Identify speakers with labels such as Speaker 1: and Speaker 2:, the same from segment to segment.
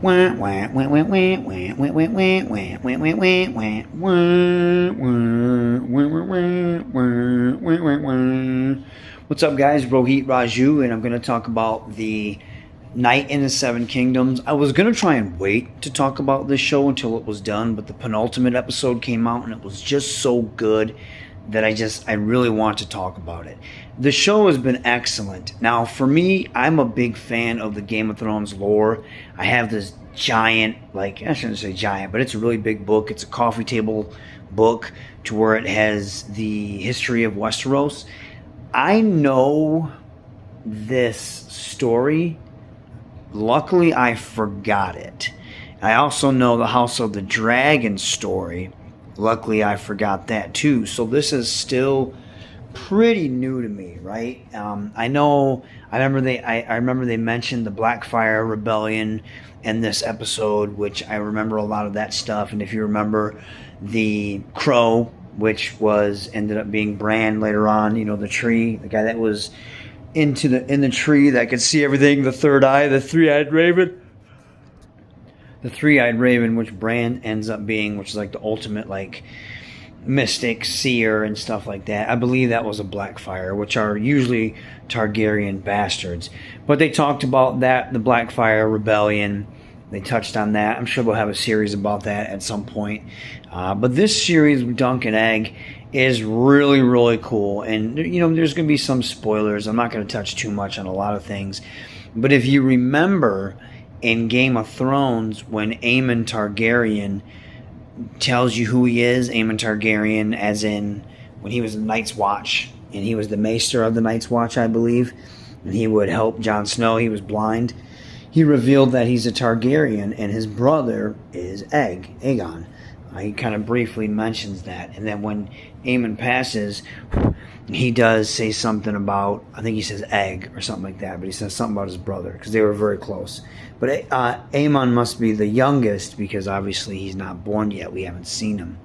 Speaker 1: Wah, wah, wah, wah, wah, wah, wah, wah, wah, wah, wah, wah, wah, wah, wah, wah, wah, wah. What's up, guys? Rohit Raju, and I'm going to talk about the Night in the Seven Kingdoms. I was going to try and wait to talk about this show until it was done, but the penultimate episode came out and it was just so good that I really want to talk about it. The show has been excellent. Now, for me, I'm a big fan of the Game of Thrones lore. I have this giant, I shouldn't say giant, but it's a really big book. It's a coffee table book to where it has the history of Westeros. I know this story. Luckily, I forgot it. I also know the House of the Dragon story. Luckily, I forgot that too. So this is still pretty new to me, right? I remember they mentioned the Blackfire Rebellion in this episode, which I remember a lot of that stuff. And if you remember the Crow, which ended up being Bran later on, the tree, the guy that was in the tree that could see everything, the third eye, the three-eyed raven. The three-eyed raven, which Bran ends up being, which is like the ultimate mystic seer and stuff like that. I believe that was a Blackfire, which are usually Targaryen bastards. But they talked about that, the Blackfire Rebellion. They touched on that. I'm sure we'll have a series about that at some point. But this series with Dunk and Egg is really, really cool. And, there's going to be some spoilers. I'm not going to touch too much on a lot of things. But if you remember in Game of Thrones, when Aemon Targaryen tells you who he is, Aemon Targaryen, as in when he was in Night's Watch, and he was the Maester of the Night's Watch, I believe, and he would help Jon Snow. He was blind. He revealed that he's a Targaryen, and his brother is Aegon. He kind of briefly mentions that. And then when Aemon passes, he does say something about, I think he says egg or something like that, but he says something about his brother because they were very close. But Aemon must be the youngest because obviously he's not born yet. We haven't seen him.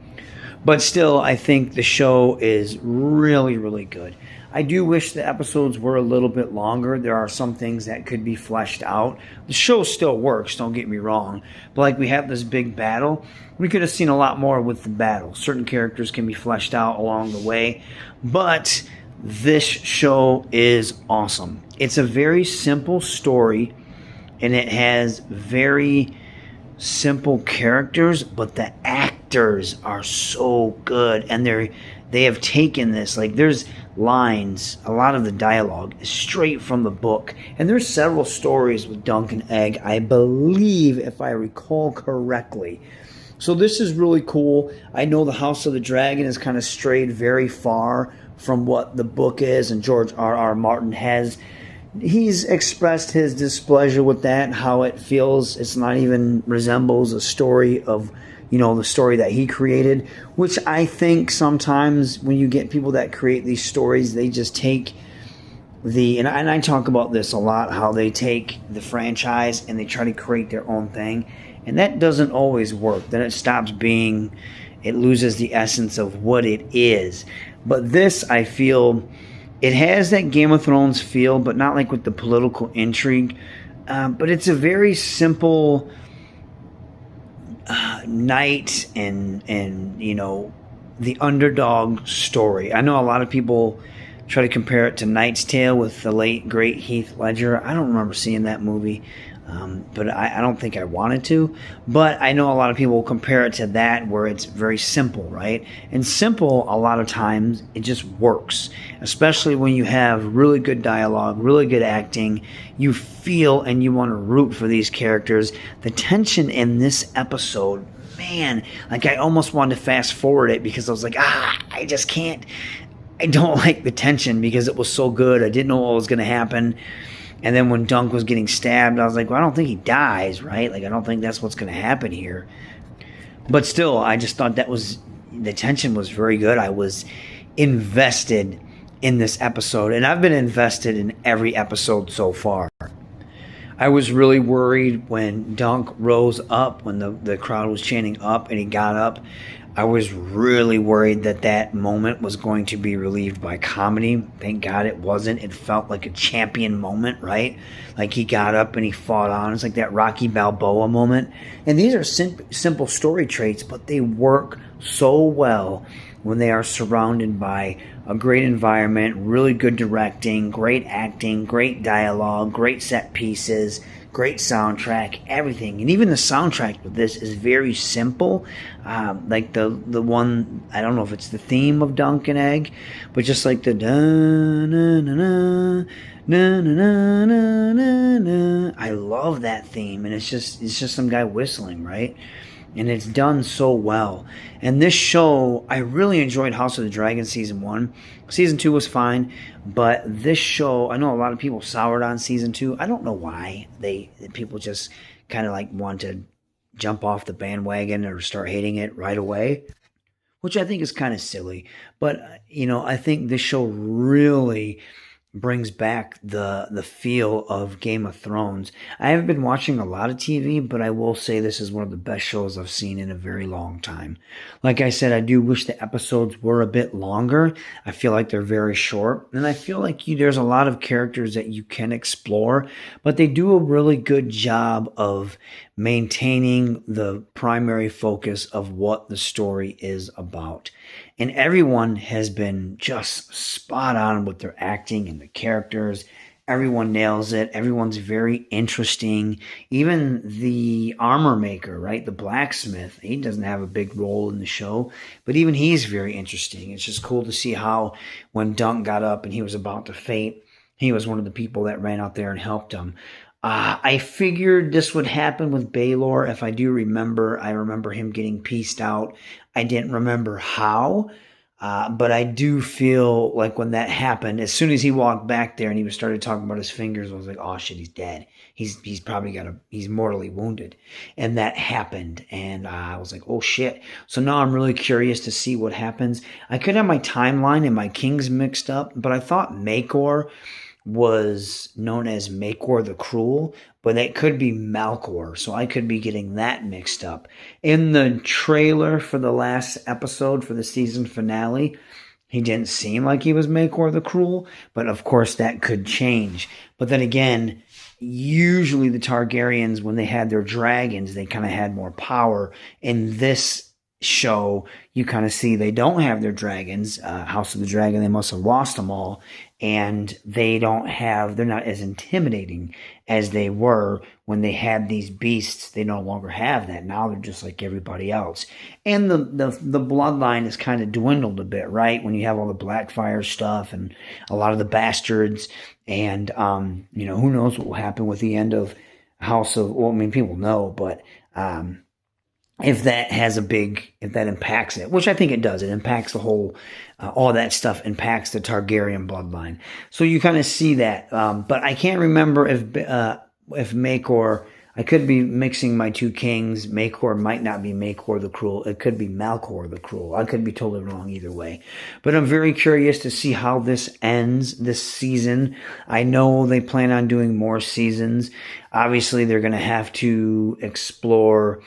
Speaker 1: But still, I think the show is really, really good. I do wish the episodes were a little bit longer. There are some things that could be fleshed out. The show still works, don't get me wrong. But we have this big battle. We could have seen a lot more with the battle. Certain characters can be fleshed out along the way. But this show is awesome. It's a very simple story, and it has very simple characters, but the actors are so good, and they have taken this, there's lines, a lot of the dialogue is straight from the book, and there's several stories with Dunk and Egg, I believe, if I recall correctly. So this is really cool. I know the House of the Dragon has kind of strayed very far from what the book is, and George R.R. Martin he's expressed his displeasure with that and how it feels it's not even resembles a story of, the story that he created, which I think sometimes when you get people that create these stories, they just take and I talk about this a lot, how they take the franchise and they try to create their own thing. And that doesn't always work. Then it loses the essence of what it is. But this, I feel, it has that Game of Thrones feel, but not with the political intrigue. But it's a very simple knight and the underdog story. I know a lot of people try to compare it to Knight's Tale with the late, great Heath Ledger. I don't remember seeing that movie. But I don't think I wanted to. But I know a lot of people compare it to that where it's very simple, right? And simple, a lot of times, it just works. Especially when you have really good dialogue, really good acting. You feel and you want to root for these characters. The tension in this episode, man, I almost wanted to fast forward it because I was I just can't. I don't like the tension because it was so good. I didn't know what was going to happen. And then when Dunk was getting stabbed, I was well, I don't think he dies, right? I don't think that's what's going to happen here. But still, I just thought the tension was very good. I was invested in this episode, and I've been invested in every episode so far. I was really worried when Dunk rose up, when the crowd was chanting up and he got up. I was really worried that that moment was going to be relieved by comedy. Thank God it wasn't. It felt like a champion moment, right? Like he got up and he fought on. It's like that Rocky Balboa moment. And these are simple story traits, but they work so well when they are surrounded by a great environment, really good directing, great acting, great dialogue, great set pieces, great soundtrack, everything. And even the soundtrack with this is very simple. Like the one, I don't know if it's the theme of Dunk and Egg, but just like the da na na na na na na na na. I love that theme, and it's just some guy whistling, right? And it's done so well. And this show, I really enjoyed House of the Dragon season 1. Season 2 was fine, but this show, I know a lot of people soured on season 2. I don't know why people just kind of like want to jump off the bandwagon or start hating it right away, which I think is kind of silly. But I think this show really brings back the feel of Game of Thrones. I haven't been watching a lot of TV, but I will say this is one of the best shows I've seen in a very long time. Like I said, I do wish the episodes were a bit longer. I feel like they're very short, and I feel like there's a lot of characters that you can explore, but they do a really good job of maintaining the primary focus of what the story is about. And everyone has been just spot on with their acting and the characters. Everyone nails it. Everyone's very interesting. Even the armor maker, right? The blacksmith, he doesn't have a big role in the show, but even he's very interesting. It's just cool to see how when Dunk got up and he was about to faint, he was one of the people that ran out there and helped him. I figured this would happen with Baelor. If I do remember, I remember him getting pieced out. I didn't remember how, but I do feel like when that happened, as soon as he walked back there and he started talking about his fingers, I was like, oh shit, he's dead. He's probably he's mortally wounded. And that happened. And I was like, oh shit. So now I'm really curious to see what happens. I could have my timeline and my kings mixed up, but I thought Makor was known as Makor the Cruel, but it could be Malkor, so I could be getting that mixed up. In the trailer for the last episode for the season finale, he didn't seem like he was Makor the Cruel, but of course that could change. But then again, usually the Targaryens, when they had their dragons, they kind of had more power. In this show, you kind of see they don't have their dragons. House of the Dragon, they must have lost them all, and they're not as intimidating as they were when they had these beasts. They no longer have that. Now they're just like everybody else. And the bloodline is kind of dwindled a bit, right? When you have all the Blackfire stuff and a lot of the bastards, and who knows what will happen with the end of House of, well, I mean, people know, but if that impacts it, which I think it does, it impacts the whole, all that stuff impacts the Targaryen bloodline. So you kind of see that, but I can't remember if Makor, I could be mixing my two kings. Makor might not be Makor the Cruel. It could be Malkor the Cruel. I could be totally wrong either way. But I'm very curious to see how this ends this season. I know they plan on doing more seasons. Obviously, they're going to have to explore,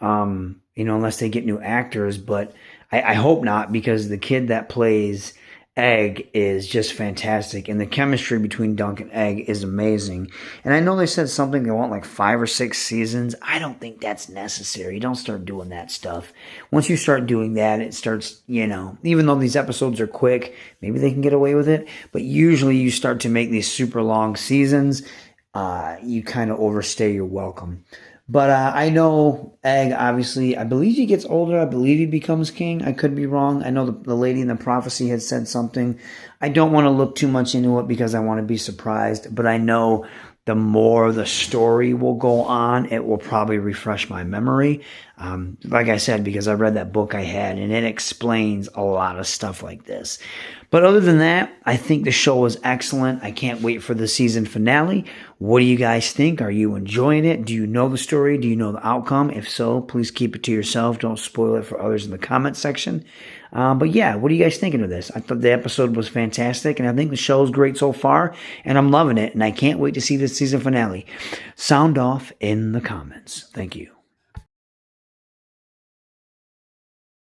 Speaker 1: unless they get new actors, but I hope not, because the kid that plays Egg is just fantastic, and the chemistry between Dunk and Egg is amazing. And I know they said something, they want like 5 or 6 seasons. I don't think that's necessary. You don't start doing that stuff. Once you start doing that, it starts, even though these episodes are quick, maybe they can get away with it, but usually you start to make these super long seasons, you kind of overstay your welcome. But I know Egg, obviously, I believe he gets older. I believe he becomes king. I could be wrong. I know the lady in the prophecy had said something. I don't want to look too much into it because I want to be surprised. But I know the more the story will go on, it will probably refresh my memory. Like I said, because I read that book I had, and it explains a lot of stuff like this. But other than that, I think the show was excellent. I can't wait for the season finale. What do you guys think? Are you enjoying it? Do you know the story? Do you know the outcome? If so, please keep it to yourself. Don't spoil it for others in the comment section. But yeah, what are you guys thinking of this? I thought the episode was fantastic, and I think the show's great so far, and I'm loving it, and I can't wait to see the season finale. Sound off in the comments. Thank you.